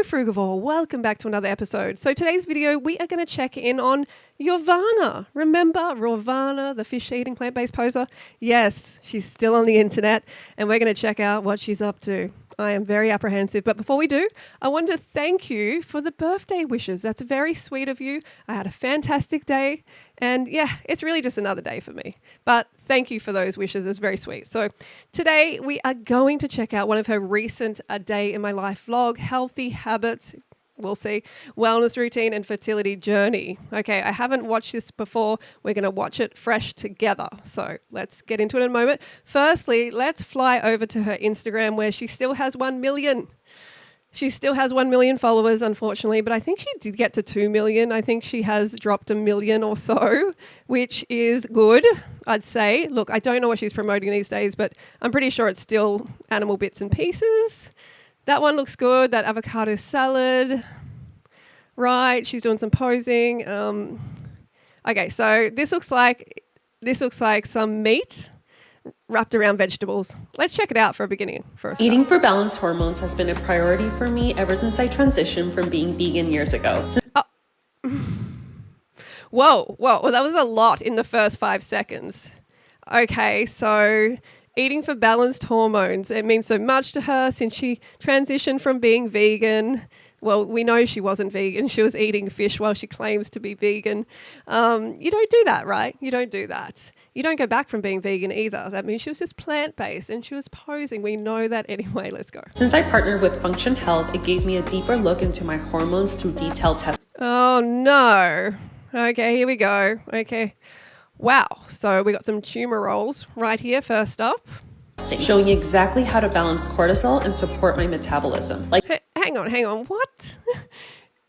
Frugivore, welcome back to another episode. So today's video, we are going to check in on Yovana. Remember Rawvana, the fish-eating plant-based poser? Yes, she's still on the internet, and we're going to check out what she's up to. I am very apprehensive, but before we do, I want to thank you for the birthday wishes. That's very sweet of you. I had a fantastic day, and yeah, it's really just another day for me. But thank you for those wishes. It's very sweet. So today we are going to check out one of her recent A Day in My Life vlog, healthy habits, we'll see, wellness routine and fertility journey. Okay, I haven't watched this before. We're going to watch it fresh together. So let's get into it in a moment. Firstly, let's fly over to her Instagram where she still has 1 million. She still has 1 million followers, unfortunately, but I think she did get to 2 million. I think she has dropped 1 million or so, which is good, I'd say. Look, I don't know what she's promoting these days, but I'm pretty sure it's still animal bits and pieces. That one looks good, that avocado salad. Right, she's doing some posing. Okay, so this looks like some meat wrapped around vegetables. Let's check it out for a beginning. Eating for balanced hormones has been a priority for me ever since I transitioned from being vegan years ago. Whoa, well, that was a lot in the first 5 seconds. Okay, so eating for balanced hormones. It means so much to her since she transitioned from being vegan. Well, we know she wasn't vegan. She was eating fish while she claims to be vegan. You don't do that, right? You don't do that. You don't go back from being vegan either. That means she was just plant-based and she was posing. We know that anyway. Let's go. Since I partnered with Function Health, it gave me a deeper look into my hormones through detailed testing. Oh, no. Okay, here we go. Okay. Wow. So we got some tumor rolls right here first up. Showing exactly how to balance cortisol and support my metabolism. Hang on. What?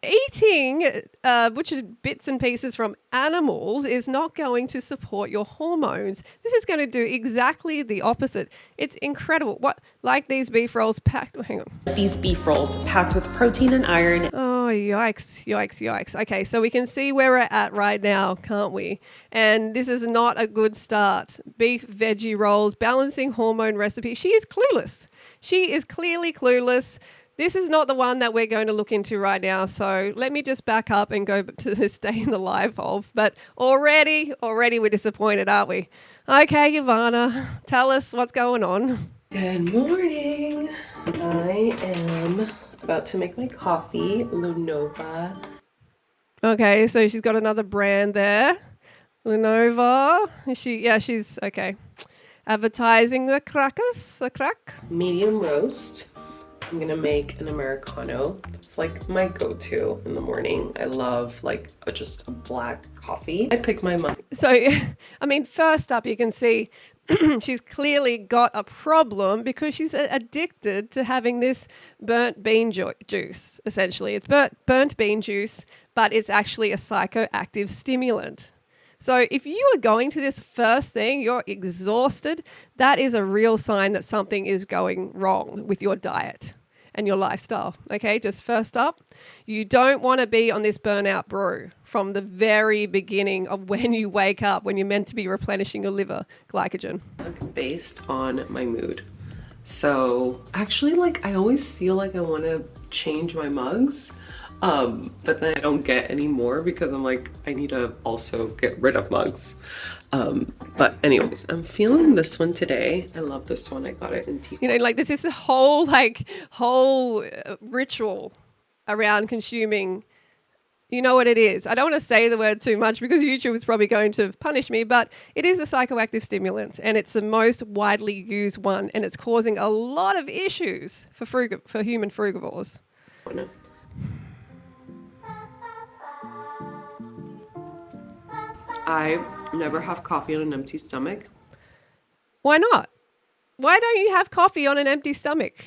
Eating butchered bits and pieces from animals is not going to support your hormones. This is going to do exactly the opposite. It's incredible. What, like these beef rolls packed, hang on. These beef rolls packed with protein and iron. Oh, yikes. Okay, so we can see where we're at right now, can't we? And this is not a good start. Beef veggie rolls, balancing hormone recipe. She is clueless. She is clearly clueless. This is not the one that we're going to look into right now. So let me just back up and go to this day in the life of. But already we're disappointed, aren't we? Okay, Yovana, tell us what's going on. Good morning. I am about to make my coffee, Lunova. Okay, so she's got another brand there. Lunova. She's okay. Advertising the crack. Medium roast. I'm gonna make an Americano. It's like my go-to in the morning. I love like just a black coffee. I pick my mom. So, I mean, first up, you can see she's clearly got a problem because she's addicted to having this burnt bean juice, essentially. It's burnt bean juice, but it's actually a psychoactive stimulant. So if you are going to this first thing, you're exhausted, that is a real sign that something is going wrong with your diet and your lifestyle. Okay, just first up, you don't want to be on this burnout brew from the very beginning of when you wake up, when you're meant to be replenishing your liver glycogen. Based on my mood. So actually, like, I always feel like I want to change my mugs. But then I don't get any more because I'm like, I need to also get rid of mugs. But anyways, I'm feeling this one today. I love this one. I got it in tea. You know, like this is a whole ritual around consuming. You know what it is. I don't want to say the word too much because YouTube is probably going to punish me, but it is a psychoactive stimulant and it's the most widely used one and it's causing a lot of issues for human frugivores. I never have coffee on an empty stomach. Why not? Why don't you have coffee on an empty stomach?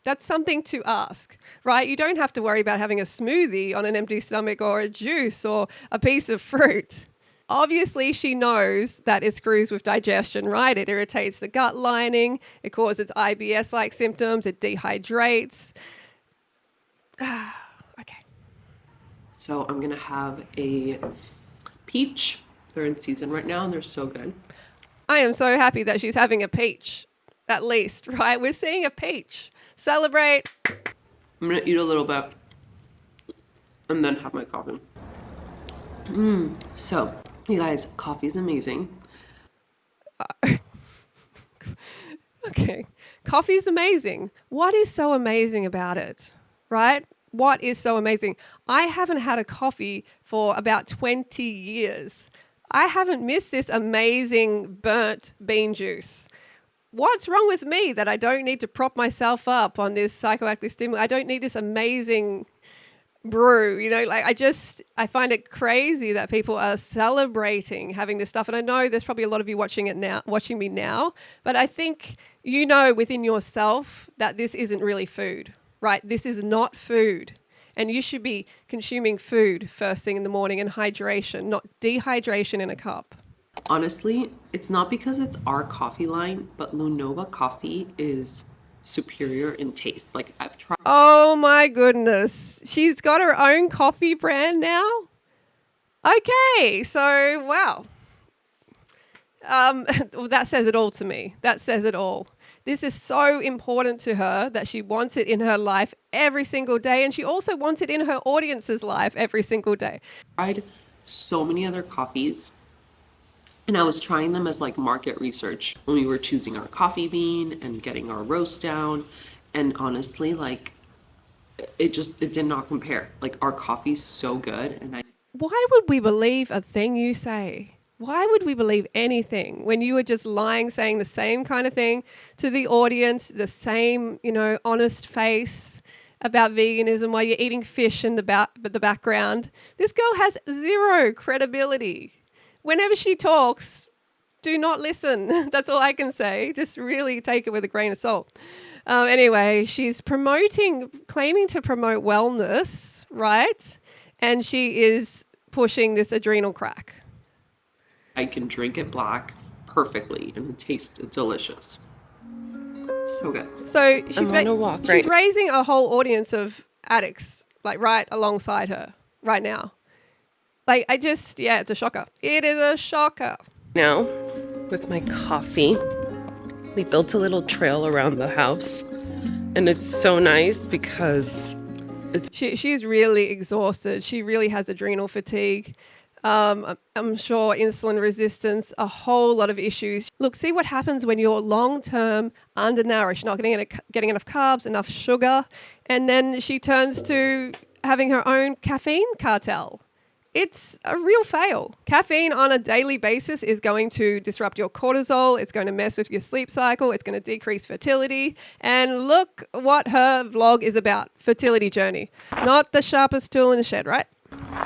That's something to ask, right? You don't have to worry about having a smoothie on an empty stomach or a juice or a piece of fruit. Obviously, she knows that it screws with digestion, right? It irritates the gut lining. It causes IBS-like symptoms. It dehydrates. Okay. So I'm going to have a peach. They're in season right now and they're so good. I am so happy that she's having a peach, at least, right? We're seeing a peach. Celebrate. I'm gonna eat a little bit and then have my coffee. So, you guys, coffee is amazing. Okay. Coffee is amazing. What is so amazing about it? Right? What is so amazing? I haven't had a coffee for about 20 years. I haven't missed this amazing burnt bean juice. What's wrong with me that I don't need to prop myself up on this psychoactive stimulant? I don't need this amazing brew, I find it crazy that people are celebrating having this stuff. And I know there's probably a lot of you watching me now, but I think you know within yourself that this isn't really food, right? This is not food. And you should be consuming food first thing in the morning and hydration, not dehydration in a cup. Honestly, it's not because it's our coffee line, but Lunova coffee is superior in taste. Like, I've tried. Oh my goodness. She's got her own coffee brand now? Okay, so wow. Well, that says it all to me. That says it all. This is so important to her that she wants it in her life every single day, and she also wants it in her audience's life every single day. I tried so many other coffees, and I was trying them as like market research when we were choosing our coffee bean and getting our roast down. And honestly, like, it did not compare. Like, our coffee's so good. And Why would we believe a thing you say? Why would we believe anything when you were just lying, saying the same kind of thing to the audience, the same, honest face about veganism while you're eating fish in the background? This girl has zero credibility. Whenever she talks, do not listen. That's all I can say. Just really take it with a grain of salt. Anyway, she's claiming to promote wellness, right? And she is pushing this adrenal crack. I can drink it black perfectly, and it tastes delicious. So good. So she's She's raising a whole audience of addicts, like right alongside her right now. Like, it's a shocker. It is a shocker. Now, with my coffee, we built a little trail around the house, and it's so nice because she's really exhausted. She really has adrenal fatigue. I'm sure insulin resistance, a whole lot of issues. Look, see what happens when you're long-term undernourished, not getting enough carbs, enough sugar, and then she turns to having her own caffeine cartel. It's a real fail. Caffeine on a daily basis is going to disrupt your cortisol. It's going to mess with your sleep cycle. It's going to decrease fertility. And look what her vlog is about, fertility journey. Not the sharpest tool in the shed, right?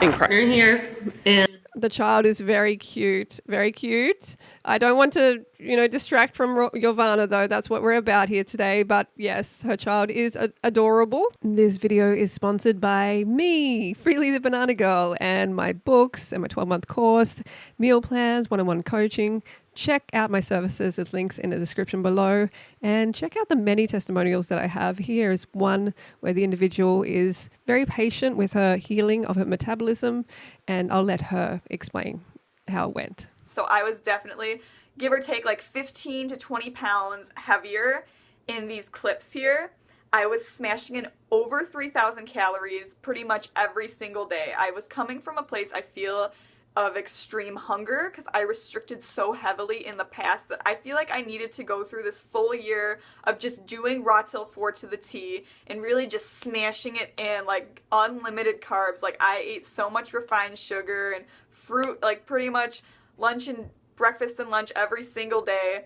You're here, and the child is very cute, very cute. I don't want to, distract from Yovana, though. That's what we're about here today. But yes, her child is adorable. This video is sponsored by me, Freelee the Banana Girl, and my books and my 12-month course, meal plans, one-on-one coaching. Check out my services. There's links in the description below. And check out the many testimonials that I have. Here is one where the individual is very patient with her healing of her metabolism, and I'll let her explain how it went. So I was definitely, give or take, like 15 to 20 pounds heavier in these clips here. I was smashing in over 3,000 calories pretty much every single day. I was coming from a place, I feel, of extreme hunger because I restricted so heavily in the past that I feel like I needed to go through this full year of just doing Raw Till 4 to the T and really just smashing it in, like unlimited carbs. Like, I ate so much refined sugar and fruit, like pretty much lunch and breakfast and lunch every single day.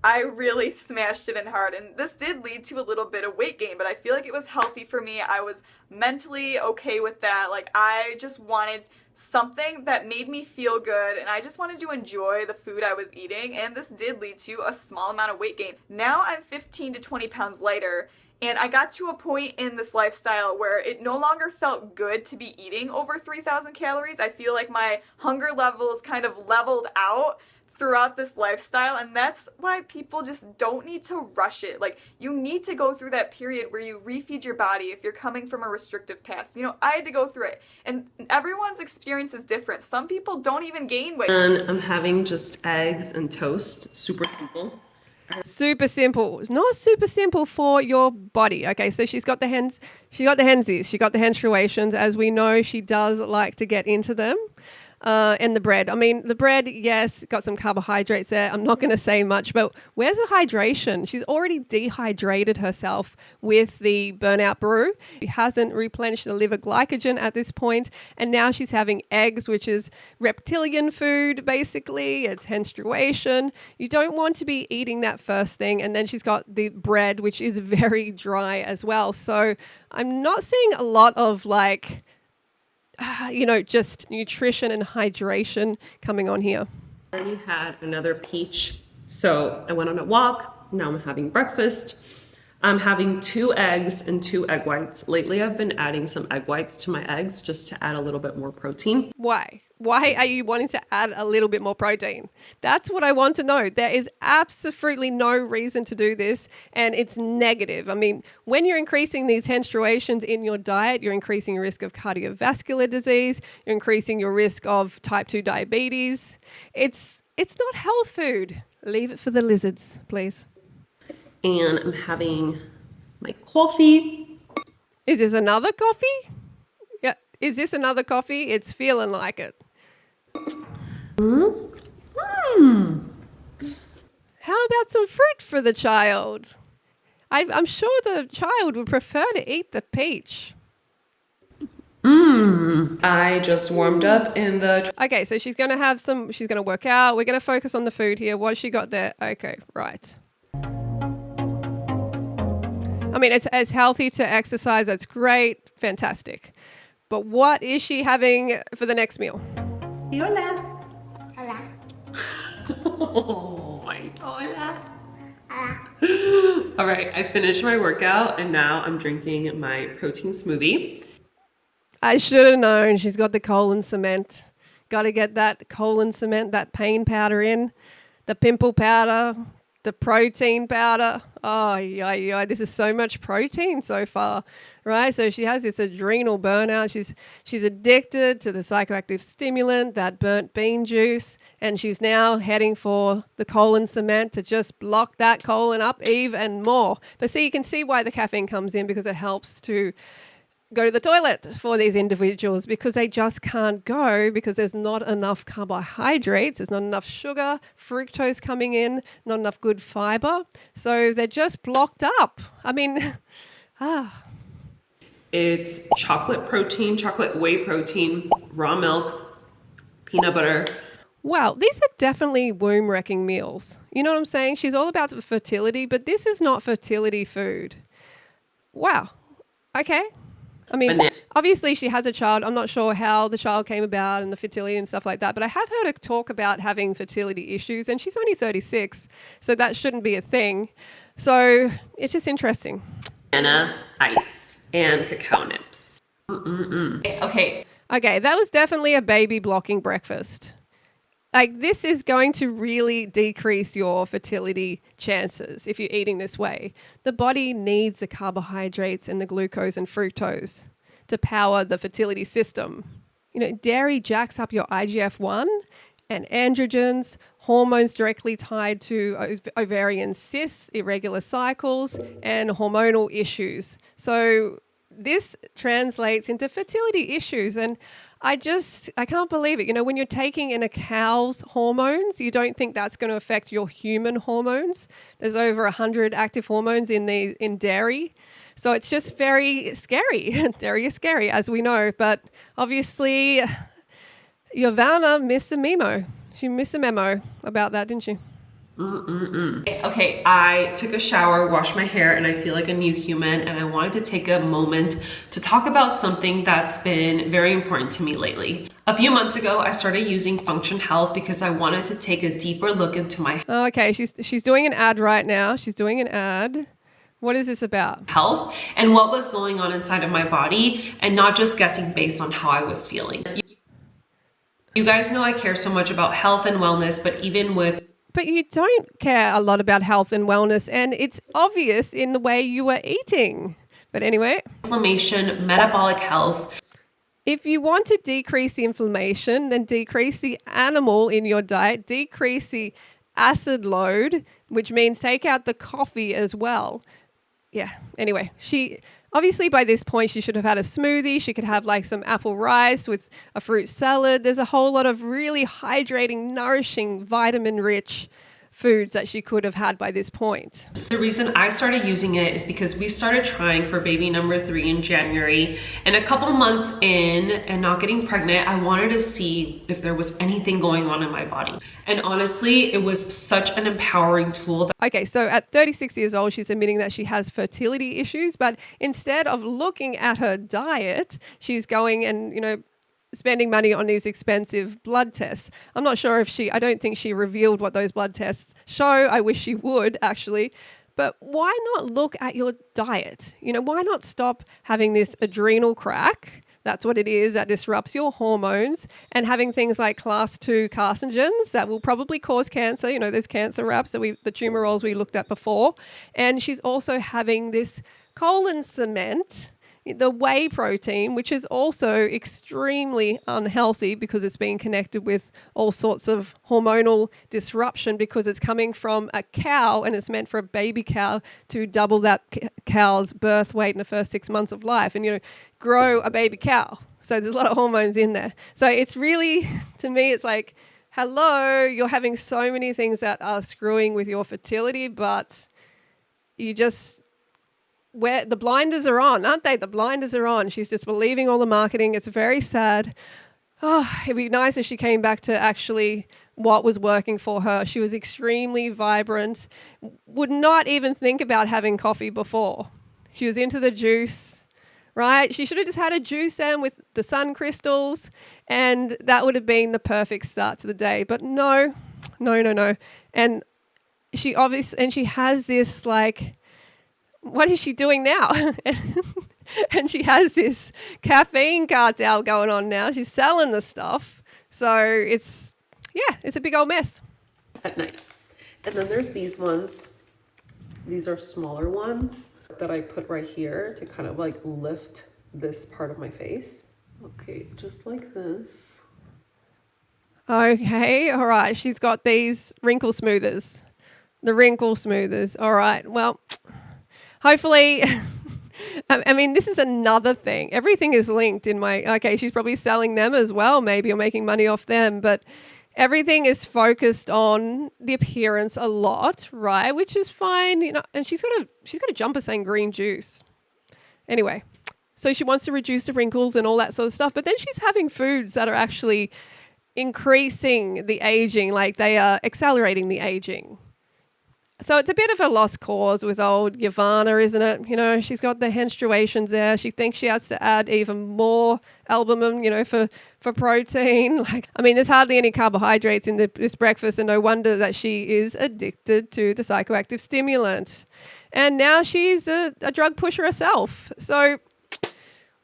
I really smashed it in hard, and this did lead to a little bit of weight gain, but I feel like it was healthy for me. I was mentally okay with that. Like, I just wanted something that made me feel good, and I just wanted to enjoy the food I was eating, and this did lead to a small amount of weight gain. Now I'm 15 to 20 pounds lighter, and I got to a point in this lifestyle where it no longer felt good to be eating over 3,000 calories. I feel like my hunger levels kind of leveled out throughout this lifestyle, and that's why people just don't need to rush it. Like, you need to go through that period where you refeed your body if you're coming from a restrictive past. I had to go through it, and everyone's experience is different. Some people don't even gain weight. And I'm having just eggs and toast, super simple. Super simple. It's not super simple for your body. Okay, so she's got the hensies, she got the menstruations. As we know, she does like to get into them. And the bread. I mean, the bread, yes, got some carbohydrates there. I'm not going to say much, but where's the hydration? She's already dehydrated herself with the burnout brew. She hasn't replenished the liver glycogen at this point, and now she's having eggs, which is reptilian food, basically. It's menstruation. You don't want to be eating that first thing, and then she's got the bread, which is very dry as well. So I'm not seeing a lot of like just nutrition and hydration coming on here. I already had another peach. So I went on a walk. Now I'm having breakfast. I'm having 2 eggs and 2 egg whites. Lately, I've been adding some egg whites to my eggs just to add a little bit more protein. Why? Why are you wanting to add a little bit more protein? That's what I want to know. There is absolutely no reason to do this, and it's negative. I mean, when you're increasing these menstruations in your diet, you're increasing your risk of cardiovascular disease, you're increasing your risk of type 2 diabetes. It's not health food. Leave it for the lizards, please. And I'm having my coffee. Is this another coffee? Yeah. Is this another coffee? It's feeling like it. How about some fruit for the child? I'm sure the child would prefer to eat the peach. I just warmed up in the... Okay, so she's going to work out. We're going to focus on the food here. What has she got there? Okay, right. I mean, it's healthy to exercise. That's great. Fantastic. But what is she having for the next meal? Hola. Hola. Oh my, hola. All right, I finished my workout and now I'm drinking my protein smoothie. I should have known. She's got the colon cement. Got to get that colon cement, that pain powder in, the pimple powder, the protein powder. Oh, yeah. This is so much protein so far, right? So she has this adrenal burnout. She's addicted to the psychoactive stimulant, that burnt bean juice, and she's now heading for the colon cement to just block that colon up even more. But see, you can see why the caffeine comes in, because it helps to go to the toilet for these individuals, because they just can't go because there's not enough carbohydrates, there's not enough sugar, fructose coming in, not enough good fiber. So they're just blocked up. I mean, It's chocolate protein, chocolate whey protein, raw milk, peanut butter. Wow, these are definitely womb-wrecking meals. You know what I'm saying? She's all about the fertility, but this is not fertility food. Wow. Okay. I mean, obviously she has a child. I'm not sure how the child came about and the fertility and stuff like that, but I have heard her talk about having fertility issues, and she's only 36, so that shouldn't be a thing. So it's just interesting. Banana, ice, and cacao nips. Okay. Okay, that was definitely a baby blocking breakfast. Like, this is going to really decrease your fertility chances if you're eating this way. The body needs the carbohydrates and the glucose and fructose to power the fertility system. You know, dairy jacks up your IGF-1 and androgens, hormones directly tied to ovarian cysts, irregular cycles, and hormonal issues. So this translates into fertility issues, and I can't believe it. You know, when you're taking in a cow's hormones, you don't think that's going to affect your human hormones. There's over 100 active hormones in dairy. So it's just very scary. Dairy is scary, as we know. But obviously, Yovana missed the memo. She missed the memo about that, didn't she? Okay, I took a shower, washed my hair, and I feel like a new human, and I wanted to take a moment to talk about something that's been very important to me lately. A few months ago, I started using Function Health because I wanted to take a deeper look into my Okay, she's doing an ad right now. She's doing an ad. What is this about? Health and what was going on inside of my body, and not just guessing based on how I was feeling. You guys know I care so much about health and wellness, but you don't care a lot about health and wellness, and it's obvious in the way you are eating. But anyway, inflammation, metabolic health. If you want to decrease the inflammation, then decrease the animal in your diet, decrease the acid load, which means take out the coffee as well. Yeah, anyway, she obviously by this point she should have had a smoothie. She could have like some apple rice with a fruit salad. There's a whole lot of really hydrating, nourishing, vitamin-rich foods that she could have had by this point. The reason I started using it is because we started trying for baby number 3 in January, and a couple months in and not getting pregnant, I wanted to see if there was anything going on in my body. And honestly, it was such an empowering tool. Okay, so at 36 years old, she's admitting that she has fertility issues, but instead of looking at her diet, she's going and, spending money on these expensive blood tests. I'm not sure I don't think she revealed what those blood tests show. I wish she would actually. But why not look at your diet? Why not stop having this adrenal crack? That's what it is, that disrupts your hormones, and having things like class 2 carcinogens that will probably cause cancer, those cancer wraps the tumor rolls we looked at before. And she's also having this colon cement, the whey protein, which is also extremely unhealthy because it's being connected with all sorts of hormonal disruption because it's coming from a cow and it's meant for a baby cow to double that cow's birth weight in the first 6 months of life and, grow a baby cow. So there's a lot of hormones in there. So it's really, to me, it's like, hello, you're having so many things that are screwing with your fertility, but you just... where the blinders are on, aren't they? The blinders are on. She's just believing all the marketing. It's very sad. Oh, it'd be nice if she came back to actually what was working for her. She was extremely vibrant, would not even think about having coffee before. She was into the juice, right? She should have just had a juice and with the sun crystals, and that would have been the perfect start to the day. But no. And she has this like, what is she doing now? And she has this caffeine cartel going on now. She's selling the stuff. So it's a big old mess. At night. And then there's these ones. These are smaller ones that I put right here to kind of like lift this part of my face. Okay, just like this. Okay, all right. She's got these wrinkle smoothers. The wrinkle smoothers. All right, well... hopefully, I mean, this is another thing. Everything is linked she's probably selling them as well, maybe, or making money off them, but everything is focused on the appearance a lot, right? Which is fine, and she's got a jumper saying green juice. Anyway, so she wants to reduce the wrinkles and all that sort of stuff, but then she's having foods that are actually increasing the aging, like they are accelerating the aging. So it's a bit of a lost cause with old Yovana, isn't it? She's got the menstruations there. She thinks she has to add even more albumin, for protein. There's hardly any carbohydrates in this breakfast, and no wonder that she is addicted to the psychoactive stimulant. And now she's a drug pusher herself. So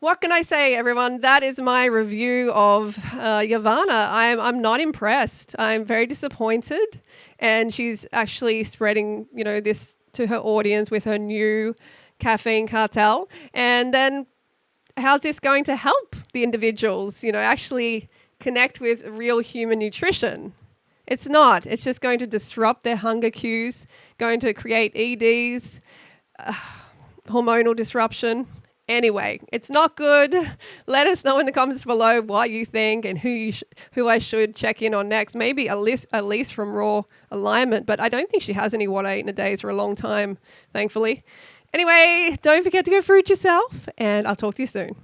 what can I say, everyone? That is my review of Yovana. I'm not impressed. I'm very disappointed. And she's actually spreading, this to her audience with her new caffeine cartel. And then how's this going to help the individuals, actually connect with real human nutrition? It's not. It's just going to disrupt their hunger cues, going to create EDs, hormonal disruption. Anyway, it's not good. Let us know in the comments below what you think and who I should check in on next. Maybe Elise from Raw Alignment, but I don't think she has any what I eat in a days for a long time, thankfully. Anyway, don't forget to go fruit yourself, and I'll talk to you soon.